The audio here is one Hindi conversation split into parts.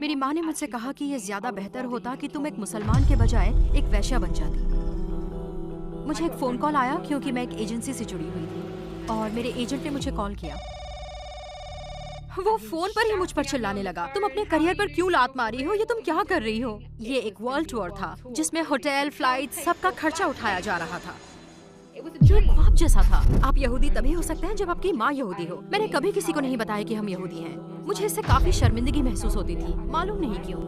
मेरी माँ ने मुझसे कहा कि ये ज्यादा बेहतर होता कि तुम एक मुसलमान के बजाय एक वैश्या बन जाती। मुझे एक फोन कॉल आया क्योंकि मैं एक एजेंसी से जुड़ी हुई थी और मेरे एजेंट ने मुझे कॉल किया। वो फोन पर ही मुझ पर चिल्लाने लगा, तुम अपने करियर पर क्यों लात मारी हो, ये तुम क्या कर रही हो। ये एक वर्ल्ड टूर था जिसमें होटल, फ्लाइट, सबका खर्चा उठाया जा रहा था, जो एक ख्वाब जैसा था। आप यहूदी तभी हो सकते हैं जब आपकी माँ यहूदी हो। मैंने कभी किसी को नहीं बताया कि हम यहूदी हैं। मुझे इससे काफी शर्मिंदगी महसूस होती थी, मालूम नहीं क्यों।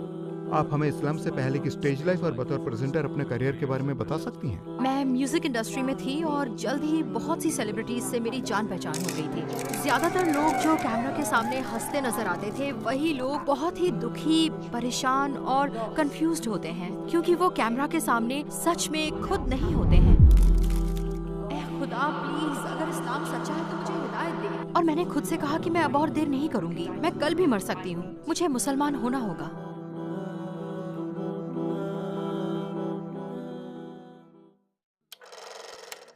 आप हमें इस्लाम से पहले की स्टेज लाइफ और बतौर प्रेजेंटर अपने करियर के बारे में बता सकती हैं? मैं म्यूजिक इंडस्ट्री में थी और जल्द ही बहुत सी सेलिब्रिटीज से मेरी जान पहचान हो गई थी। ज्यादातर लोग जो कैमरा के सामने हंसते नजर आते थे, वही लोग बहुत ही दुखी, परेशान और कंफ्यूज्ड होते हैं, क्योंकि वो कैमरा के सामने सच में खुद नहीं होते हैं। ऐ खुदा, प्लीज अगर इस्लाम सच्चा है तो मुझे हिदायत दे। और मैंने खुद से कहा कि मैं अब और देर नहीं करूंगी, मैं कल भी मर सकती हूँ, मुझे मुसलमान होना होगा।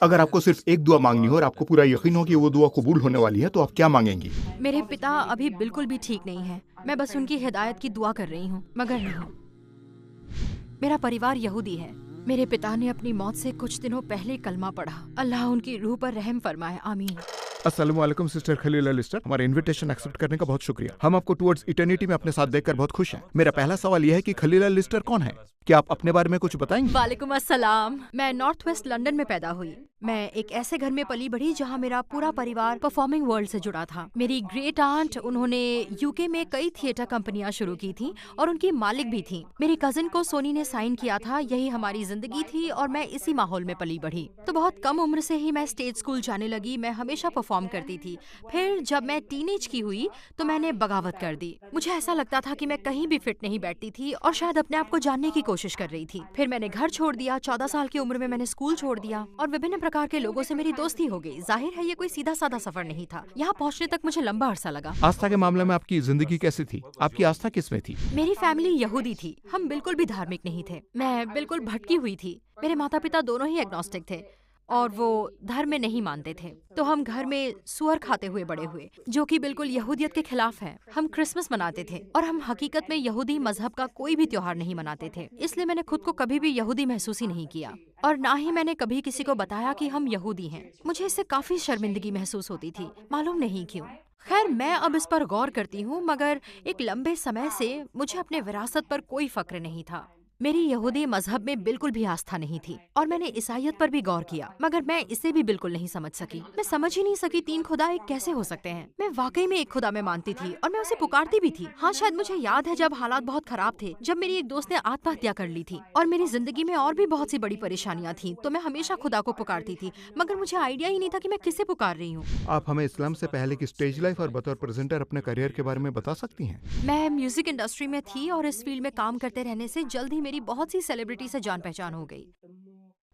अगर आपको सिर्फ एक दुआ मांगनी हो और आपको पूरा यकीन हो कि वो दुआ कबूल होने वाली है, तो आप क्या मांगेंगी? मेरे पिता अभी बिल्कुल भी ठीक नहीं है, मैं बस उनकी हिदायत की दुआ कर रही हूँ, मगर नहीं। मेरा परिवार यहूदी है। मेरे पिता ने अपनी मौत से कुछ दिनों पहले कलमा पढ़ा। अल्लाह उनकी रूह पर रहम फरमाए, आमीन। अस्सलाम वालेकुम सिस्टर खलीला लिस्टर, हमारे इनविटेशन एक्सेप्ट करने का बहुत शुक्रिया। हम आपको टुवर्ड्स इटर्निटी में अपने साथ देखकर बहुत खुश हैं। मेरा पहला सवाल यह है कि खलीला लिस्टर कौन है? क्या आप अपने बारे में कुछ बताएंगे? वालेकुम अस्सलाम। मैं नॉर्थ वेस्ट लंदन में पैदा हुई। मैं एक ऐसे घर में पली बढ़ी जहाँ मेरा पूरा परिवार परफॉर्मिंग वर्ल्ड से जुड़ा था। मेरी ग्रेट आंट, उन्होंने यूके में कई थिएटर कंपनियां शुरू की थी और उनकी मालिक भी थी। मेरी कजिन को सोनी ने साइन किया था, यही हमारी जिंदगी थी और मैं इसी माहौल में पली बढ़ी। तो बहुत कम उम्र से ही मैं स्टेज स्कूल जाने लगी। मैं हमेशा परफॉर्म करती थी। फिर जब मैं टीनेज की हुई तो मैंने बगावत कर दी। मुझे ऐसा लगता था कि मैं कहीं भी फिट नहीं बैठती थी और शायद अपने आप को जानने की कोशिश कर रही थी। फिर मैंने घर छोड़ दिया। 14 साल की उम्र में मैंने स्कूल छोड़ दिया और विभिन्न प्रकार के लोगों से मेरी दोस्ती हो गई। जाहिर है ये कोई सीधा साधा सफर नहीं था। यहाँ पहुँचने तक मुझे लंबा अरसा लगा। आस्था के मामले में आपकी जिंदगी कैसी थी? आपकी आस्था किसमें थी? मेरी फैमिली यहूदी थी। हम बिल्कुल भी धार्मिक नहीं थे। मैं बिल्कुल भटकी हुई थी। मेरे माता पिता दोनों ही एग्नोस्टिक थे और वो धर्म में नहीं मानते थे। तो हम घर में सुअर खाते हुए बड़े हुए, जो कि बिल्कुल यहूदियत के खिलाफ है। हम क्रिसमस मनाते थे और हम हकीकत में यहूदी मजहब का कोई भी त्योहार नहीं मनाते थे। इसलिए मैंने खुद को कभी भी यहूदी महसूस ही नहीं किया और ना ही मैंने कभी किसी को बताया कि हम यहूदी हैं। मुझे इससे काफी शर्मिंदगी महसूस होती थी, मालूम नहीं क्यों। खैर, मैं अब इस पर गौर करती हूँ, मगर एक लंबे समय से मुझे अपने विरासत पर कोई फक्र नहीं था। मेरी यहूदी मजहब में बिल्कुल भी आस्था नहीं थी और मैंने ईसाइयत पर भी गौर किया, मगर मैं इसे भी बिल्कुल नहीं समझ सकी। मैं समझ ही नहीं सकी तीन खुदा एक कैसे हो सकते हैं। मैं वाकई में एक खुदा में मानती थी और मैं उसे पुकारती भी थी। हाँ, शायद मुझे याद है जब हालात बहुत खराब थे, जब मेरी एक दोस्त ने आत्महत्या कर ली थी और मेरी जिंदगी में और भी बहुत सी बड़ी परेशानियां थी, तो मैं हमेशा खुदा को पुकारती थी, मगर मुझे आइडिया ही नहीं था कि मैं किसे पुकार रही हूँ। आप हमें इस्लाम से पहले की स्टेज लाइफ और बतौर प्रेजेंटर अपने करियर के बारे में बता सकती हैं? मैं म्यूजिक इंडस्ट्री में थी और इस फील्ड में काम करते रहने से जल्द ही मेरी बहुत सी सेलिब्रिटी से जान पहचान हो गई।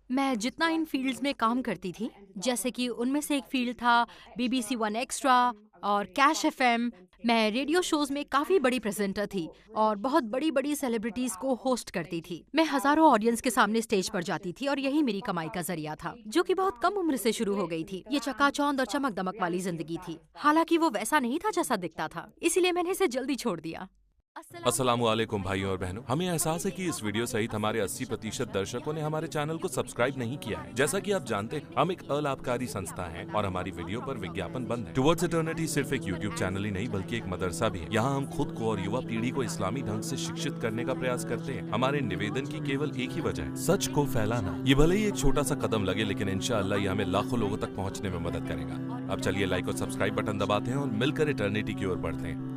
मैं जितना इन फील्ड्स में काम करती थी, जैसे कि उनमें से एक फील्ड था BBC वन एक्स्ट्रा और कैश FM, मैं रेडियो शोज में काफी बड़ी प्रेजेंटर थी और बहुत बड़ी बड़ी सेलिब्रिटीज को होस्ट करती थी। मैं हजारों ऑडियंस के सामने स्टेज पर जाती थी और यही मेरी कमाई का जरिया था, जो कि बहुत कम उम्र से शुरू हो गई थी। ये चकाचौंध और चमक दमक वाली जिंदगी थी। हालांकि वो वैसा नहीं था जैसा दिखता था, इसीलिए मैंने इसे जल्दी छोड़ दिया। अस्सलामुअलैकुम भाइयों और बहनों, हमें एहसास है कि इस वीडियो सहित हमारे 80% दर्शकों ने हमारे चैनल को सब्सक्राइब नहीं किया है। जैसा कि आप जानते हैं, हम एक अलाभकारी संस्था हैं और हमारी वीडियो पर विज्ञापन बंद है। टुवर्ड्स इटर्निटी सिर्फ एक यूट्यूब चैनल ही नहीं बल्कि एक मदरसा भी है। यहाँ हम खुद को और युवा पीढ़ी को इस्लामी ढंग से शिक्षित करने का प्रयास करते हैं। हमारे निवेदन की केवल एक ही वजह है, सच को फैलाना। ये भले ही एक छोटा सा कदम लगे, लेकिन इंशाअल्लाह ये हमें लाखों लोगों तक पहुँचने में मदद करेगा। अब चलिए लाइक और सब्सक्राइब बटन दबाते हैं और मिलकर इटर्निटी की ओर बढ़ते हैं।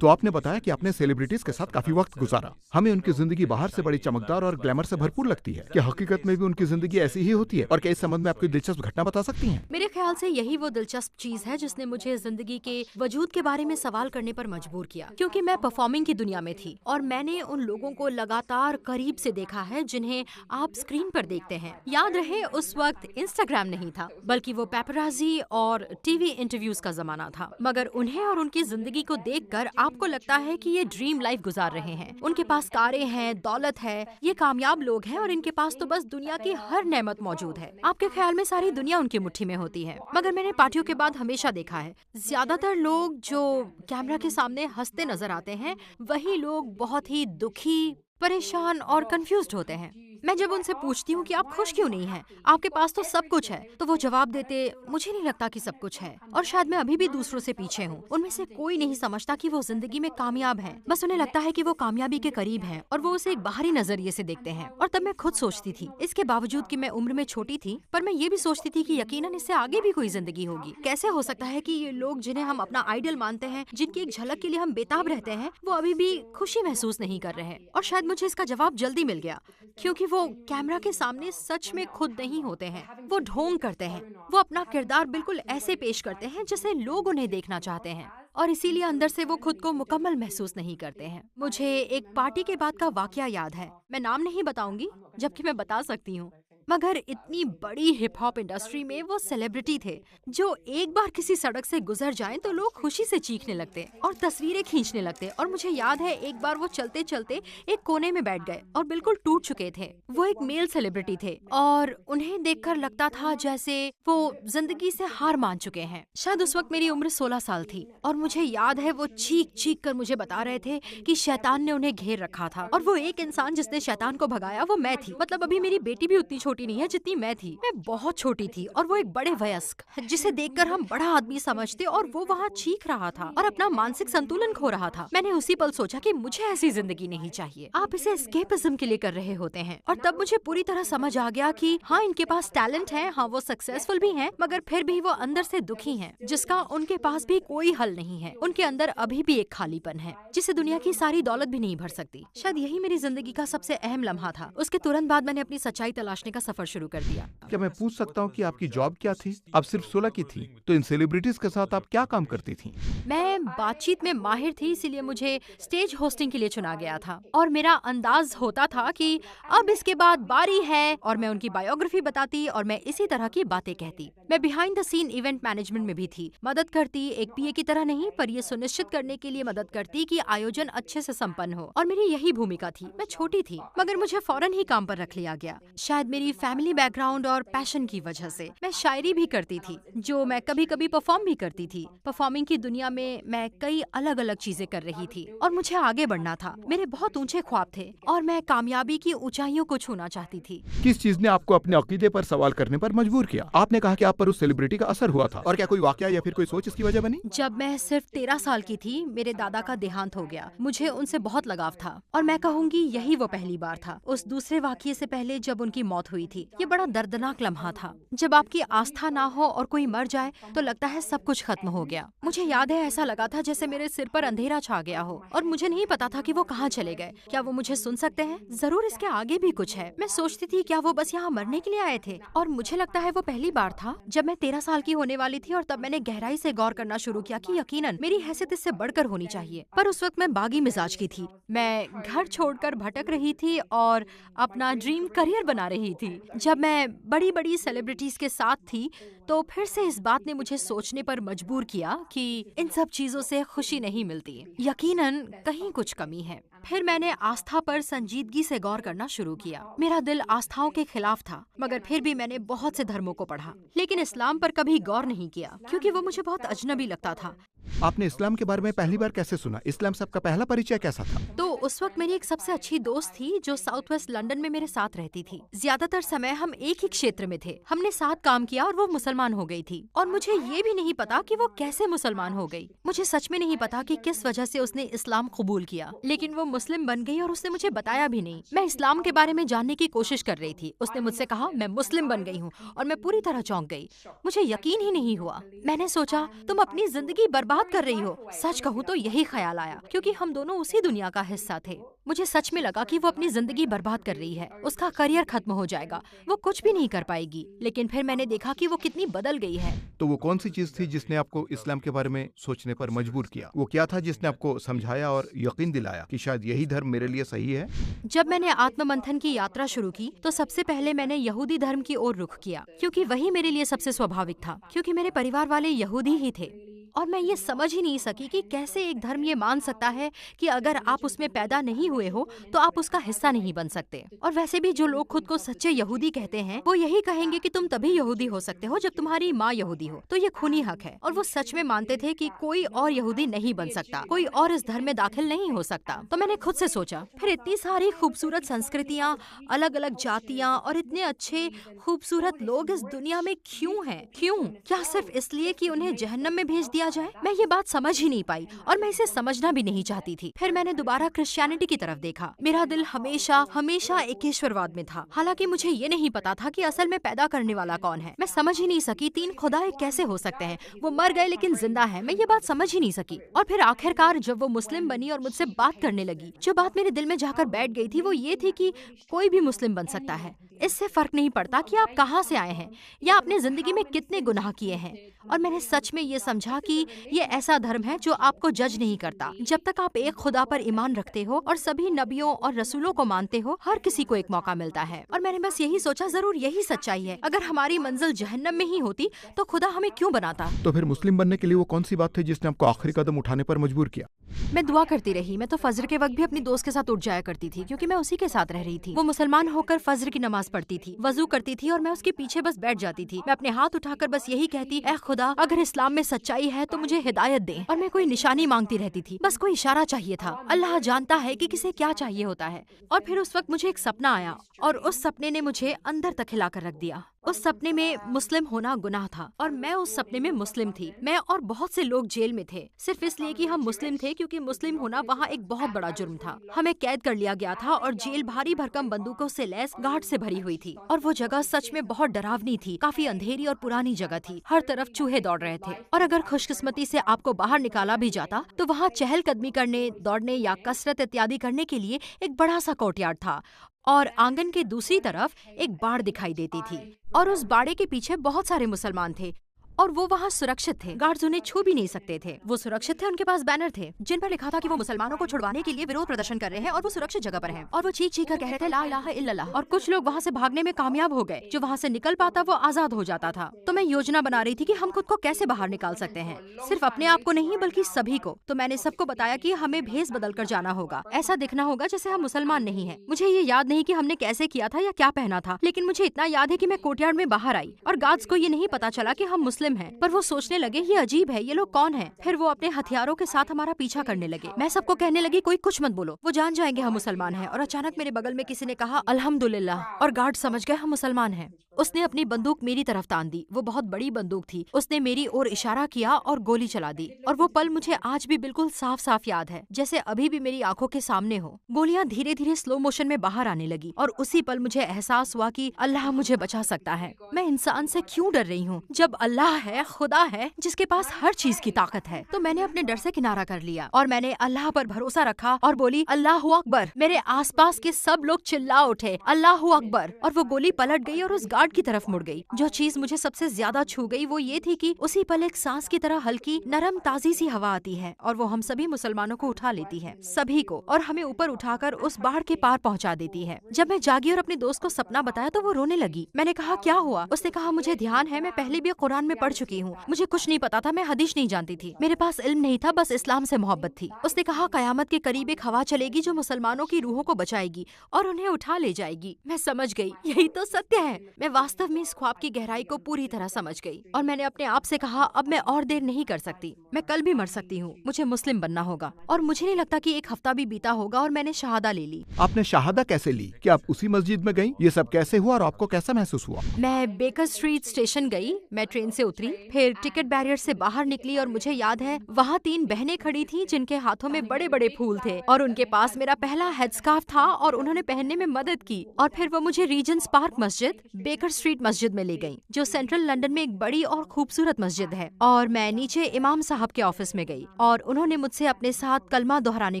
तो आपने बताया कि आपने सेलिब्रिटीज के साथ काफी वक्त गुजारा। हमें उनकी जिंदगी बाहर से बड़ी चमकदार और ग्लैमर से भरपूर लगती है। क्या हकीकत में भी उनकी जिंदगी ऐसी ही होती है? और क्या इस संबंध में आपकी दिलचस्प घटना बता सकती हैं? मेरे ख्याल से यही वो दिलचस्प चीज है जिसने मुझे जिंदगी के वजूद के बारे में सवाल करने पर मजबूर किया, क्योंकि मैं परफॉर्मिंग की दुनिया में थी और मैंने उन लोगों को लगातार करीब से देखा है जिन्हें आप स्क्रीन पर देखते हैं। याद रहे, उस वक्त इंस्टाग्राम नहीं था, बल्कि वो पेपराजी और टीवी इंटरव्यूज का जमाना था। मगर उन्हें और उनकी जिंदगी को देखकर आपको लगता है कि ये ड्रीम लाइफ गुजार रहे हैं, उनके पास कारें हैं, दौलत है, ये कामयाब लोग हैं और इनके पास तो बस दुनिया की हर नेमत मौजूद है। आपके ख्याल में सारी दुनिया उनकी मुट्ठी में होती है। मगर मैंने पार्टियों के बाद हमेशा देखा है, ज्यादातर लोग जो कैमरा के सामने हंसते नजर आते हैं, वही लोग बहुत ही दुखी, परेशान और कंफ्यूज्ड होते हैं। मैं जब उनसे पूछती हूँ कि आप खुश क्यों नहीं हैं, आपके पास तो सब कुछ है, तो वो जवाब देते, मुझे नहीं लगता कि सब कुछ है और शायद मैं अभी भी दूसरों से पीछे हूँ। उनमें से कोई नहीं समझता कि वो जिंदगी में कामयाब हैं, बस उन्हें लगता है कि वो कामयाबी के करीब हैं और वो उसे एक बाहरी नजरिए से देखते हैं। और तब मैं खुद सोचती थी, इसके बावजूद कि मैं उम्र में छोटी थी, पर मैं ये भी सोचती थी कि यकीनन इससे आगे भी कोई जिंदगी होगी। कैसे हो सकता है कि ये लोग जिन्हें हम अपना आइडल मानते हैं, जिनकी एक झलक के लिए हम बेताब रहते हैं, वो अभी भी खुशी महसूस नहीं कर रहे हैं। और शायद मुझे इसका जवाब जल्दी मिल गया, क्योंकि वो कैमरा के सामने सच में खुद नहीं होते हैं। वो ढोंग करते हैं, वो अपना किरदार बिल्कुल ऐसे पेश करते हैं जैसे लोग उन्हें देखना चाहते हैं और इसीलिए अंदर से वो खुद को मुकम्मल महसूस नहीं करते हैं। मुझे एक पार्टी के बाद का वाकया याद है, मैं नाम नहीं बताऊंगी, जबकि मैं बता सकती हूँ। मगर इतनी बड़ी हिप हॉप इंडस्ट्री में वो सेलिब्रिटी थे जो एक बार किसी सड़क से गुजर जाएं तो लोग खुशी से चीखने लगते और तस्वीरें खींचने लगते। और मुझे याद है एक बार वो चलते चलते एक कोने में बैठ गए और बिल्कुल टूट चुके थे। वो एक मेल सेलिब्रिटी थे और उन्हें देखकर लगता था जैसे वो जिंदगी से हार मान चुके हैं। शायद उस वक्त मेरी उम्र 16 साल थी और मुझे याद है वो चीख चीख कर मुझे बता रहे थे कि शैतान ने उन्हें घेर रखा था और वो एक इंसान जिसने शैतान को भगाया वो मैं थी। मतलब अभी मेरी बेटी भी उतनी छोटी नहीं है जितनी मैं थी। मैं बहुत छोटी थी और वो एक बड़े वयस्क जिसे देखकर हम बड़ा आदमी समझते और वो वहाँ चीख रहा था और अपना मानसिक संतुलन खो रहा था। मैंने उसी पल सोचा कि मुझे ऐसी जिंदगी नहीं चाहिए। आप इसे एस्केपिज्म के लिए कर रहे होते हैं और तब मुझे पूरी तरह समझ आ गया कि हाँ, इनके पास टैलेंट है, हाँ वो सक्सेसफुल भी हैं, मगर फिर भी वो अंदर से दुखी हैं, जिसका उनके पास भी कोई हल नहीं है। उनके अंदर अभी भी एक खालीपन है जिसे दुनिया की सारी दौलत भी नहीं भर सकती। शायद यही मेरी जिंदगी का सबसे अहम लम्हा था। उसके तुरंत बाद मैंने अपनी सच्चाई तलाशने का सफर शुरू कर दिया। क्या मैं पूछ सकता हूँ कि आपकी जॉब क्या थी? आप सिर्फ 16 की थी, तो इन सेलिब्रिटीज के साथ आप क्या काम करती थी? मैं बातचीत में माहिर थी, इसीलिए मुझे स्टेज होस्टिंग के लिए चुना गया था और मेरा अंदाज होता था कि अब इसके बाद बारी है और मैं उनकी बायोग्राफी बताती और मैं इसी तरह की बातें कहती। मैं behind the scene event management में भी थी, मदद करती, एक पीए की तरह नहीं, पर ये सुनिश्चित करने के लिए मदद करती कि आयोजन अच्छे से संपन्न हो और मेरी यही भूमिका थी। मैं छोटी थी मगर मुझे फौरन ही काम पर रख लिया गया। शायद मेरी फैमिली बैकग्राउंड और पैशन की वजह से मैं शायरी भी करती थी, जो मैं कभी कभी परफॉर्म भी करती थी। परफॉर्मिंग की दुनिया में मैं कई अलग अलग चीजें कर रही थी और मुझे आगे बढ़ना था। मेरे बहुत ऊंचे ख्वाब थे और मैं कामयाबी की ऊंचाइयों को छूना चाहती थी। किस चीज ने आपको अपने अकीदे पर सवाल करने पर मजबूर किया? आपने कहा कि आप पर उस सेलिब्रिटी का असर हुआ था, और क्या कोई वाकया या फिर कोई सोच इसकी वजह बनी? जब मैं सिर्फ 13 साल की थी, मेरे दादा का देहांत हो गया। मुझे उनसे बहुत लगाव था और मैं कहूँगी यही वो पहली बार था। उस दूसरे वाकये से पहले जब उनकी मौत हुई थी, ये बड़ा दर्दनाक लम्हा था। जब आपकी आस्था ना हो और कोई मर जाए तो लगता है सब कुछ खत्म हो गया। मुझे याद है ऐसा लगा था जैसे मेरे सिर पर अंधेरा छा गया हो और मुझे नहीं पता था कि वो कहाँ चले गए। क्या वो मुझे सुन सकते हैं? जरूर इसके आगे भी कुछ है। मैं सोचती थी क्या वो बस यहाँ मरने के लिए आए थे? और मुझे लगता है वो पहली बार था जब मैं 13 साल की होने वाली थी और तब मैंने गहराई से गौर करना शुरू किया कि यकीनन मेरी हैसियत इससे बढ़कर होनी चाहिए। पर उस वक्त मैं बागी मिजाज की थी। मैं घर छोड़कर भटक रही थी और अपना ड्रीम करियर बना रही थी। जब मैं बड़ी बड़ी सेलिब्रिटीज के साथ थी तो फिर से इस बात ने मुझे सोचने पर मजबूर किया कि इन सब चीजों से खुशी नहीं मिलती, यकीनन कहीं कुछ कमी है। फिर मैंने आस्था पर संजीदगी से गौर करना शुरू किया। मेरा दिल आस्थाओं के खिलाफ था, मगर फिर भी मैंने बहुत से धर्मों को पढ़ा, लेकिन इस्लाम पर कभी गौर नहीं किया क्योंकि वो मुझे बहुत अजनबी लगता था। आपने इस्लाम के बारे में पहली बार कैसे सुना? इस्लाम से आपका पहला परिचय कैसा था? तो उस वक्त मेरी एक सबसे अच्छी दोस्त थी जो साउथ वेस्ट लंदन में मेरे साथ रहती थी। ज्यादातर समय हम एक ही क्षेत्र में थे। हमने साथ काम किया और वो मुसलमान हो गई थी और मुझे ये भी नहीं पता कि वो कैसे मुसलमान हो गई। मुझे सच में नहीं पता कि किस वजह से उसने इस्लाम कबूल किया, लेकिन वो मुस्लिम बन गई और उसने मुझे बताया भी नहीं। मैं इस्लाम के बारे में जानने की कोशिश कर रही थी। उसने मुझसे कहा मैं मुस्लिम बन गई हूँ और मैं पूरी तरह चौंक गई। मुझे यकीन ही नहीं हुआ। मैंने सोचा तुम अपनी जिंदगी बर्बाद कर रही हो। सच कहूँ तो यही ख्याल आया क्योंकि हम दोनों उसी दुनिया का हिस्सा थे। मुझे सच में लगा कि वो अपनी जिंदगी बर्बाद कर रही है, उसका करियर खत्म हो जाएगा, वो कुछ भी नहीं कर पाएगी। लेकिन फिर मैंने देखा कि वो कितनी बदल गई है। तो वो कौन सी चीज थी जिसने आपको इस्लाम के बारे में सोचने पर मजबूर किया? वो क्या था जिसने आपको समझाया और यकीन दिलाया कि शायद यही धर्म मेरे लिए सही है? जब मैंने आत्ममंथन की यात्रा शुरू की तो सबसे पहले मैंने यहूदी धर्म की ओर रुख किया क्योंकि वही मेरे लिए सबसे स्वाभाविक था, क्योंकि मेरे परिवार वाले यहूदी ही थे और मैं ये समझ ही नहीं सकी कि कैसे एक धर्म ये मान सकता है कि अगर आप उसमें पैदा नहीं हुए हो तो आप उसका हिस्सा नहीं बन सकते। और वैसे भी जो लोग खुद को सच्चे यहूदी कहते हैं वो यही कहेंगे कि तुम तभी यहूदी हो सकते हो जब तुम्हारी माँ यहूदी हो। तो ये खूनी हक है। और वो सच में मानते थे कि कोई और यहूदी नहीं बन सकता, कोई और इस धर्म में दाखिल नहीं हो सकता। तो मैंने खुद से सोचा, फिर इतनी सारी खूबसूरत संस्कृतियाँ, अलग अलग जातियाँ और इतने अच्छे खूबसूरत लोग इस दुनिया में क्यों हैं? क्यों? क्या सिर्फ इसलिए कि उन्हें जहन्नम में भेज दिया जाए? मैं ये बात समझ ही नहीं पाई और मैं इसे समझना भी नहीं चाहती थी। फिर मैंने दोबारा क्रिश्चियनिटी की तरफ देखा। मेरा दिल हमेशा हमेशा एकेश्वरवाद में था। हालांकि मुझे ये नहीं पता था कि असल में पैदा करने वाला कौन है। मैं समझ ही नहीं सकी 3 खुदा कैसे हो सकते हैं। वो मर गए लेकिन जिंदा है। मैं ये बात समझ ही नहीं सकी। और फिर आखिरकार जब वो मुस्लिम बनी और मुझसे बात करने लगी, जो बात मेरे दिल में जाकर बैठ गई थी वो ये थी कि कोई भी मुस्लिम बन सकता है। इससे फर्क नहीं पड़ता कि आप कहाँ से आए हैं या अपने जिंदगी में कितने गुनाह किए हैं। और मैंने सच में ये समझा कि ये ऐसा धर्म है जो आपको जज नहीं करता। जब तक आप एक खुदा पर ईमान रखते हो और सभी नबियों और रसूलों को मानते हो, हर किसी को एक मौका मिलता है। और मैंने बस यही सोचा, जरूर यही सच्चाई है। अगर हमारी मंजिल जहन्नम में ही होती तो खुदा हमें क्यों बनाता? तो फिर मुस्लिम बनने के लिए वो कौन सी बात थी जिसने आपको आखिरी कदम उठाने पर मजबूर किया? मैं दुआ करती रही। मैं तो फजर के वक्त भी अपनी दोस्त के साथ उठ जाया करती थी क्योंकि मैं उसी के साथ रह रही थी। वो मुसलमान होकर फजर की नमाज पढ़ती थी, वजू करती थी और मैं उसके पीछे बस बैठ जाती थी। मैं अपने हाथ उठाकर बस यही कहती, ऐ खुदा, अगर इस्लाम में सच्चाई है तो मुझे हिदायत दे। और मैं कोई निशानी मांगती रहती थी, बस कोई इशारा चाहिए था। अल्लाह जानता है कि किसे क्या चाहिए होता है। और फिर उस वक्त मुझे एक सपना आया और उस सपने ने मुझे अंदर तक हिला कर रख दिया। उस सपने में मुस्लिम होना गुनाह था और मैं उस सपने में मुस्लिम थी। मैं और बहुत से लोग जेल में थे सिर्फ इसलिए कि हम मुस्लिम थे, क्योंकि मुस्लिम होना वहाँ एक बहुत बड़ा जुर्म था। हमें कैद कर लिया गया था और जेल भारी भरकम बंदूकों से लैस गार्ड से भरी हुई थी। और वो जगह सच में बहुत डरावनी थी, काफी अंधेरी और पुरानी जगह थी। हर तरफ चूहे दौड़ रहे थे और अगर खुशकिस्मती से आपको बाहर निकाला भी जाता तो वहाँ चहलकदमी करने, दौड़ने या कसरत इत्यादि करने के लिए एक बड़ा सा कोर्टयार्ड था और आंगन के दूसरी तरफ एक बाड़ दिखाई देती थी और उस बाड़े के पीछे बहुत सारे मुसलमान थे और वो वहाँ सुरक्षित थे। गार्ड्स उन्हें छू भी नहीं सकते थे। वो सुरक्षित थे, उनके पास बैनर थे जिन पर लिखा था कि वो मुसलमानों को छुड़वाने के लिए विरोध प्रदर्शन कर रहे हैं और वो सुरक्षित जगह पर हैं। और वो चीख चीख कर कह रहे थे ला इलाहा इल्लल्लाह। और कुछ लोग वहाँ से भागने में कामयाब हो गए। जो वहाँ से निकल पाता वो आजाद हो जाता था। तो मैं योजना बना रही थी कि हम खुद को कैसे बाहर निकाल सकते हैं, सिर्फ अपने आप को नहीं बल्कि सभी को। तो मैंने सबको बताया कि हमें भेष बदल कर जाना होगा, ऐसा दिखना होगा जैसे हम मुसलमान नहीं है। मुझे ये याद नहीं कि हमने कैसे किया था या क्या पहना था, लेकिन मुझे इतना याद है कि मैं कोर्टयार्ड में बाहर आई और गार्ड्स को ये नहीं पता चला कि हम मुस्लिम हैं, पर वो सोचने लगे ये अजीब है, ये लोग कौन हैं। फिर वो अपने हथियारों के साथ हमारा पीछा करने लगे। मैं सबको कहने लगी कोई कुछ मत बोलो, वो जान जाएंगे हम मुसलमान हैं। और अचानक मेरे बगल में किसी ने कहा अल्हम्दुलिल्लाह और गार्ड समझ गए हम मुसलमान हैं। उसने अपनी बंदूक मेरी तरफ तान दी। वो बहुत बड़ी बंदूक थी। उसने मेरी ओर इशारा किया और गोली चला दी। और वो पल मुझे आज भी बिल्कुल साफ साफ याद है, जैसे अभी भी मेरी आंखों के सामने हो। गोलियां धीरे धीरे स्लो मोशन में बाहर आने लगी और उसी पल मुझे एहसास हुआ कि अल्लाह मुझे बचा सकता है। मैं इंसान से क्यों डर रही हूँ जब अल्लाह है, खुदा है जिसके पास हर चीज की ताकत है। तो मैंने अपने डर से किनारा कर लिया और मैंने अल्लाह पर भरोसा रखा और बोली अल्लाहू अकबर। मेरे आसपास के सब लोग चिल्ला उठे अल्लाहू अकबर। और वो गोली पलट गई और उस गार्ड की तरफ मुड़ गई। जो चीज मुझे सबसे ज्यादा छू गई वो ये थी कि उसी पल एक सांस की तरह हल्की नरम ताजी सी हवा आती है और वो हम सभी मुसलमानों को उठा लेती है, सभी को, और हमें ऊपर उठाकर उस बाढ़ के पार पहुंचा देती है। जब मैं जागी और अपने दोस्त को सपना बताया तो वो रोने लगी। मैंने कहा क्या हुआ? उसने कहा मुझे ध्यान है, मैं पहले भी कुरान में पढ़ चुकी हूँ। मुझे कुछ नहीं पता था, मैं हदीस नहीं जानती थी, मेरे पास इल्म नहीं था, बस इस्लाम से मोहब्बत थी। उसने कहा कयामत के करीब एक हवा चलेगी जो मुसलमानों की रूहों को बचाएगी और उन्हें उठा ले जाएगी। मैं समझ गई यही तो सत्य है। मैं वास्तव में इस ख्वाब की गहराई को पूरी तरह समझ गई और मैंने अपने आप से कहा अब मैं और देर नहीं कर सकती, मैं कल भी मर सकती हूँ, मुझे मुस्लिम बनना होगा। और मुझे नहीं लगता कि एक हफ्ता भी बीता होगा और मैंने शहादा ले ली। आपने शहादा कैसे ली? क्या आप उसी मस्जिद में गयी? ये सब कैसे हुआ और आपको कैसा महसूस हुआ? मैं बेकर स्ट्रीट स्टेशन गई, मैं ट्रेन से उतरी, फिर टिकट बैरियर से बाहर निकली और मुझे याद है वहाँ 3 बहनें खड़ी थी जिनके हाथों में बड़े बड़े फूल थे और उनके पास मेरा पहला हेडस्कार्फ था और उन्होंने पहनने में मदद की। और फिर वो मुझे रीजेंट्स पार्क मस्जिद, बेकर स्ट्रीट मस्जिद में ले गई जो सेंट्रल लंदन में एक बड़ी और खूबसूरत मस्जिद है। और मैं नीचे इमाम साहब के ऑफिस में गई और उन्होंने मुझसे अपने साथ कलमा दोहराने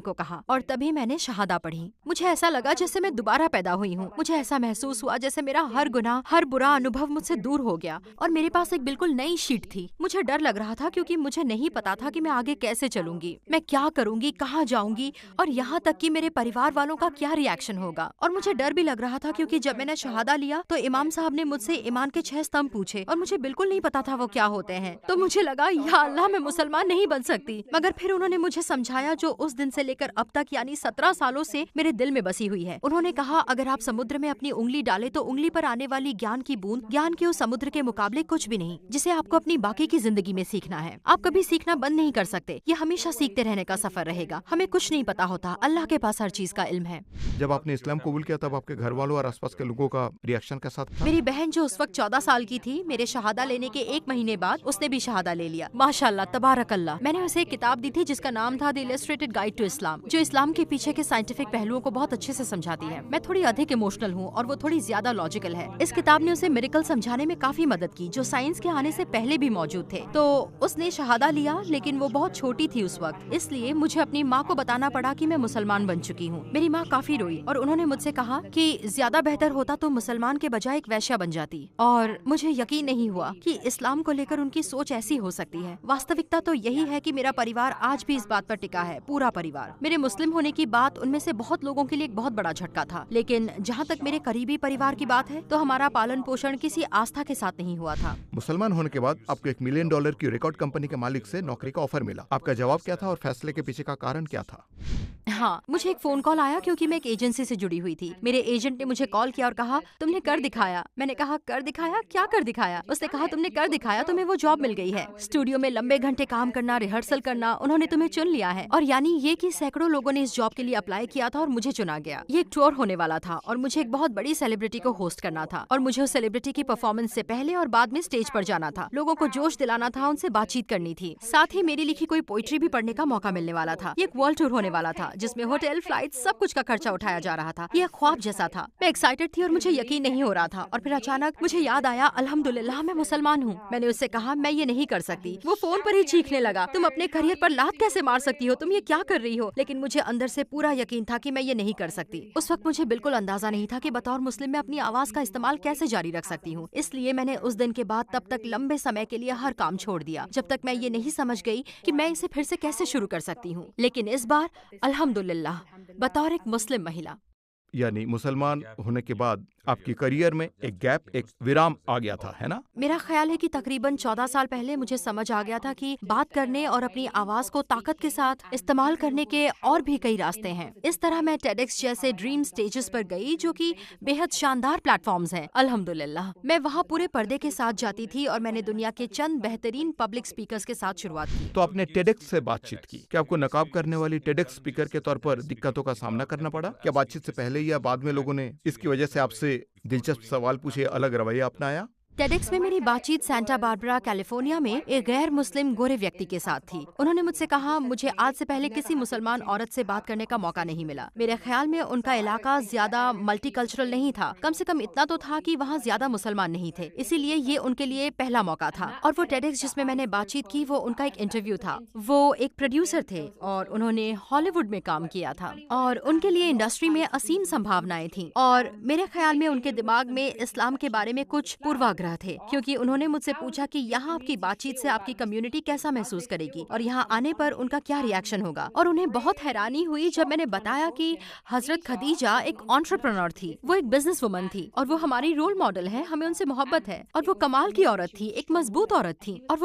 को कहा और तभी मैंने शहादा पढ़ी। मुझे ऐसा लगा जैसे मैं दोबारा पैदा हुई हूँ। मुझे ऐसा महसूस हुआ जैसे मेरा हर गुनाह, हर बुरा अनुभव मुझसे दूर हो गया और मेरे पास एक बिल्कुल नई नई शीट थी। मुझे डर लग रहा था क्योंकि मुझे नहीं पता था कि मैं आगे कैसे चलूंगी, मैं क्या करूंगी, कहाँ जाऊंगी और यहाँ तक कि मेरे परिवार वालों का क्या रिएक्शन होगा। और मुझे डर भी लग रहा था क्योंकि जब मैंने शहादा लिया तो इमाम साहब ने मुझसे ईमान के 6 स्तंभ पूछे और मुझे बिल्कुल नहीं पता था वो क्या होते हैं। तो मुझे लगा या अल्लाह, मैं मुसलमान नहीं बन सकती। मगर फिर उन्होंने मुझे समझाया जो उस दिन से लेकर अब तक यानी 17 सालों से मेरे दिल में बसी हुई है। उन्होंने कहा अगर आप समुद्र में अपनी उंगली डाले तो उंगली पर आने वाली ज्ञान की बूंद ज्ञान के उस समुद्र के मुकाबले कुछ भी नहीं, जिसे आपको अपनी बाकी की जिंदगी में सीखना है। आप कभी सीखना बंद नहीं कर सकते, ये हमेशा सीखते रहने का सफर रहेगा। हमें कुछ नहीं पता होता, अल्लाह के पास हर चीज का इल्म है। जब आपने इस्लाम कबूल किया तब आपके घर वालों और आसपास के लोगों का रिएक्शन कैसा था? मेरी बहन जो उस वक्त 14 साल की थी, मेरे शहादा लेने के 1 महीने बाद उसने भी शहादा ले लिया। माशाल्लाह, तबारक अल्लाह। मैंने उसे एक किताब दी थी जिसका नाम था the illustrated guide to Islam, जो इस्लाम के पीछे के साइंटिफिक पहलुओं को बहुत अच्छे से समझाती है। मैं थोड़ी अधिक इमोशनल हूँ और वो थोड़ी ज्यादा लॉजिकल है। इस किताब ने उसे मिरेकल समझाने में काफी मदद की जो साइंस के आने से पहले भी मौजूद थे। तो उसने शहादा लिया, लेकिन वो बहुत छोटी थी उस वक्त, इसलिए मुझे अपनी माँ को बताना पड़ा कि मैं मुसलमान बन चुकी हूँ। मेरी माँ काफी रोई और उन्होंने मुझसे कहा कि ज्यादा बेहतर होता तो मुसलमान के बजाय एक वैश्या बन जाती। और मुझे यकीन नहीं हुआ कि इस्लाम को लेकर उनकी सोच ऐसी हो सकती है। वास्तविकता तो यही है कि मेरा परिवार आज भी इस बात पर टिका है, पूरा परिवार। मेरे मुस्लिम होने की बात उनमें से बहुत लोगों के लिए एक बहुत बड़ा झटका था, लेकिन जहाँ तक मेरे करीबी परिवार की बात है तो हमारा पालन पोषण किसी आस्था के साथ नहीं हुआ था। मुसलमान होने के बाद आपको $1 मिलियन की रिकॉर्ड कंपनी के मालिक से नौकरी का ऑफर मिला। आपका जवाब क्या था और फैसले के पीछे का कारण क्या था? हाँ, मुझे एक फोन कॉल आया क्योंकि मैं एक एजेंसी से जुड़ी हुई थी। मेरे एजेंट ने मुझे कॉल किया और कहा तुमने कर दिखाया। मैंने कहा कर दिखाया? क्या कर दिखाया? उसने कहा तुमने कर दिखाया, तुम्हें वो जॉब मिल गई है। स्टूडियो में लंबे घंटे काम करना, रिहर्सल करना, उन्होंने तुम्हें चुन लिया है। और यानी ये कि सैकड़ों लोगों ने इस जॉब के लिए अप्लाई किया था और मुझे चुना गया। ये एक टूर होने वाला था और मुझे एक बहुत बड़ी सेलिब्रिटी को होस्ट करना था और मुझे उस सेलिब्रिटी की परफॉर्मेंस से पहले और बाद में स्टेज पर जाना था, लोगों को जोश दिलाना था, उनसे बातचीत करनी थी। साथ ही मेरी लिखी कोई पोइट्री भी पढ़ने का मौका मिलने वाला था। ये एक वर्ल्ड टूर होने वाला था जिसमें होटल, फ्लाइट, सब कुछ का खर्चा उठाया जा रहा था। यह ख्वाब जैसा था। मैं एक्साइटेड थी और मुझे यकीन नहीं हो रहा था। और फिर अचानक मुझे याद आया, अल्हम्दुलिल्लाह मैं मुसलमान हूँ। मैंने उससे कहा मैं ये नहीं कर सकती। वो फोन पर ही चीखने लगा, तुम अपने करियर पर लात कैसे मार सकती हो, तुम ये क्या कर रही हो? लेकिन मुझे अंदर से पूरा यकीन था कि मैं ये नहीं कर सकती। उस वक्त मुझे बिल्कुल अंदाजा नहीं था कि बतौर मुस्लिम मैं अपनी आवाज का इस्तेमाल कैसे जारी रख सकती हूँ। इसलिए मैंने उस दिन के बाद तब तक लंबे समय के लिए हर काम छोड़ दिया जब तक मैं ये नहीं समझ गई कि मैं इसे फिर से कैसे शुरू कर सकती हूँ। लेकिन इस बार अल्हम्दुलिल्लाह बतौर एक मुस्लिम महिला, यानी मुसलमान होने के बाद आपकी करियर में एक गैप, एक विराम आ गया था, है ना? मेरा ख्याल है कि तकरीबन 14 साल पहले मुझे समझ आ गया था कि बात करने और अपनी आवाज को ताकत के साथ इस्तेमाल करने के और भी कई रास्ते हैं। इस तरह मैं टेडेक्स जैसे ड्रीम स्टेजेस पर गई जो कि बेहद शानदार प्लेटफॉर्म्स हैं। अल्हम्दुलिल्लाह मैं वहाँ पूरे पर्दे के साथ जाती थी और मैंने दुनिया के चंद बेहतरीन पब्लिक स्पीकर्स के साथ शुरुआत की। तो आपने टेडेक्स से बातचीत की, क्या आपको नकाब करने वाली टेडेक्स स्पीकर के तौर पर दिक्कतों का सामना करना पड़ा? क्या बातचीत से पहले या बाद में लोगों ने इसकी वजह से आपसे दिलचस्प सवाल पूछे, अलग रवैया अपनाया? टेडेक्स में मेरी बातचीत सेंटा बारबरा, कैलिफोर्निया में एक गैर मुस्लिम गोरे व्यक्ति के साथ थी। उन्होंने मुझसे कहा मुझे आज से पहले किसी मुसलमान औरत से बात करने का मौका नहीं मिला। मेरे ख्याल में उनका इलाका ज्यादा मल्टीकल्चरल नहीं था, कम से कम इतना तो था कि वहाँ ज्यादा मुसलमान नहीं थे, इसीलिए ये उनके लिए पहला मौका था। और वो टेडेक्स जिसमें मैंने बातचीत की वो उनका एक इंटरव्यू था। वो एक प्रोड्यूसर थे और उन्होंने हॉलीवुड में काम किया था और उनके लिए इंडस्ट्री में असीम संभावनाएं थी। और मेरे ख्याल में उनके दिमाग में इस्लाम के बारे में कुछ पूर्वाग्रह थे, क्योंकि उन्होंने मुझसे पूछा कि यहाँ आपकी बातचीत से आपकी कम्युनिटी कैसा महसूस करेगी और यहाँ आने पर उनका क्या रिएक्शन होगा। और उन्हें बहुत हैरानी हुई जब मैंने बताया कि हजरत खदीजा एक एंटरप्रेन्योर थी, वो एक बिजनेस वुमन थी और वो हमारी रोल मॉडल है, हमें उनसे मोहब्बत है और वो कमाल की औरत थी, एक मजबूत औरत थी। और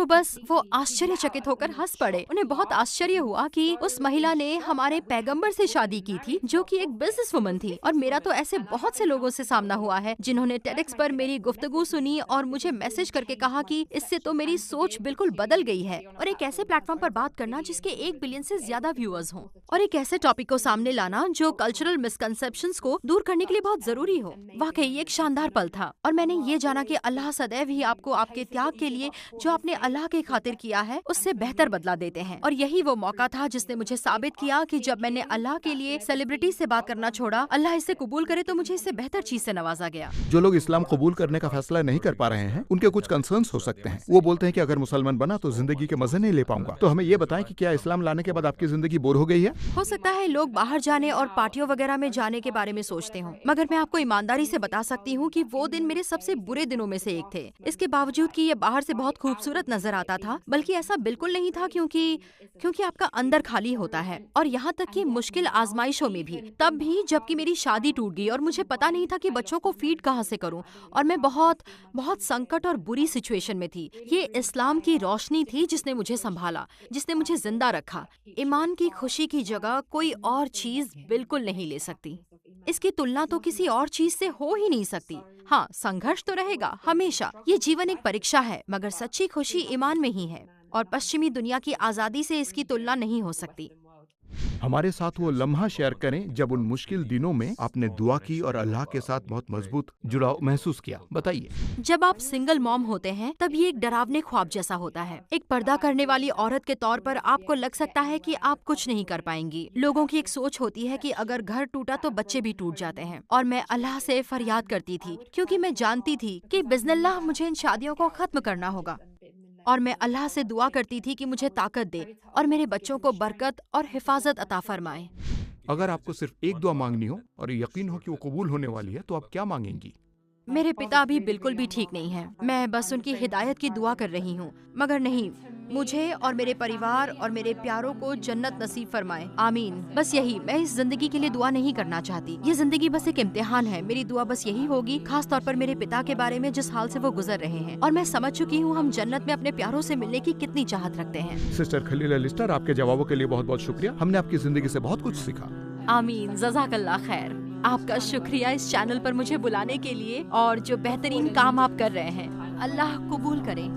वो आश्चर्यचकित होकर हंस पड़े। उन्हें बहुत आश्चर्य हुआ कि उस महिला ने हमारे पैगम्बर से शादी की थी जो कि एक बिजनेस वुमन थी। और मेरा तो ऐसे बहुत से लोगों से सामना हुआ है जिन्होंने टेडेक्स पर मेरी गुफ्तगू सुनी और मुझे मैसेज करके कहा कि इससे तो मेरी सोच बिल्कुल बदल गई है। और एक ऐसे प्लेटफॉर्म पर बात करना जिसके 1 बिलियन से ज्यादा व्यूअर्स हों और एक ऐसे टॉपिक को सामने लाना जो कल्चरल मिसकंसेप्शंस को दूर करने के लिए बहुत जरूरी हो, वाकई एक शानदार पल था। और मैंने ये जाना कि अल्लाह सदैव ही आपको आपके त्याग के लिए जो आपने अल्लाह के खातिर किया है उससे बेहतर बदला देते हैं। और यही वो मौका था जिसने मुझे साबित किया कि जब मैंने अल्लाह के लिए सेलिब्रिटी से बात करना छोड़ा, अल्लाह इसे कबूल करे तो मुझे इससे बेहतर चीज से नवाजा गया। जो लोग इस्लाम कबूल करने का फैसला नहीं कर पा रहे हैं, उनके कुछ कंसर्न्स हो सकते हैं। वो बोलते हैं कि अगर मुसलमान बना तो जिंदगी के मजे नहीं ले पाऊंगा। तो हमें ये बताएं कि क्या इस्लाम लाने के बाद आपकी जिंदगी बोर हो गई है? हो सकता है लोग बाहर जाने और पार्टियों वगैरह में जाने के बारे में सोचते हों, मगर मैं आपको ईमानदारी से बता सकती हूँ कि वो दिन मेरे सबसे बुरे दिनों में से एक थे। इसके बावजूद कि ये बाहर से बहुत खूबसूरत नजर आता था, बल्कि ऐसा बिल्कुल नहीं था, क्योंकि आपका अंदर खाली होता है। और यहाँ तक कि मुश्किल आजमाइशों में भी, तब भी जबकि मेरी शादी टूट गई और मुझे पता नहीं था कि बच्चों को फीड कहाँ से करूँ, और मैं बहुत बहुत संकट और बुरी सिचुएशन में थी। ये इस्लाम की रोशनी थी जिसने मुझे संभाला, जिसने मुझे जिंदा रखा। ईमान की खुशी की जगह कोई और चीज बिल्कुल नहीं ले सकती। इसकी तुलना तो किसी और चीज से हो ही नहीं सकती। हाँ, संघर्ष तो रहेगा हमेशा, ये जीवन एक परीक्षा है, मगर सच्ची खुशी ईमान में ही है, और पश्चिमी दुनिया की आजादी से इसकी तुलना नहीं हो सकती। हमारे साथ वो लम्हा शेयर करें जब उन मुश्किल दिनों में आपने दुआ की और अल्लाह के साथ बहुत मजबूत जुड़ाव महसूस किया। बताइए। जब आप सिंगल मॉम होते हैं तब ये एक डरावने ख्वाब जैसा होता है। एक पर्दा करने वाली औरत के तौर पर आपको लग सकता है कि आप कुछ नहीं कर पाएंगी। लोगों की एक सोच होती है कि अगर घर टूटा तो बच्चे भी टूट जाते हैं। और मैं अल्लाह से फरियाद करती थी, क्योंकि मैं जानती थी कि बिस्मिल्लाह मुझे इन शादियों को खत्म करना होगा। और मैं अल्लाह से दुआ करती थी कि मुझे ताकत दे और मेरे बच्चों को बरकत और हिफाजत अता फरमाए। अगर आपको सिर्फ एक दुआ मांगनी हो और यकीन हो कि वो कबूल होने वाली है, तो आप क्या मांगेंगी? मेरे पिता अभी बिल्कुल भी ठीक नहीं हैं। मैं बस उनकी हिदायत की दुआ कर रही हूँ। मगर नहीं, मुझे और मेरे परिवार और मेरे प्यारों को जन्नत नसीब फरमाए, आमीन। बस यही, मैं इस जिंदगी के लिए दुआ नहीं करना चाहती। ये जिंदगी बस एक इम्तिहान है। मेरी दुआ बस यही होगी, खास तौर पर मेरे पिता के बारे में, जिस हाल से वो गुजर रहे हैं। और मैं समझ चुकी हूँ हम जन्नत में अपने प्यारों से मिलने की कितनी चाहत रखते हैं। सिस्टर खलीला लिस्टर, आपके जवाबों के लिए बहुत बहुत शुक्रिया। हमने आपकी जिंदगी से बहुत कुछ सीखा। आमीन, जज़ाकल्लाह खैर। आपका शुक्रिया इस चैनल पर मुझे बुलाने के लिए, और जो बेहतरीन काम आप कर रहे हैं, अल्लाह कबूल करे।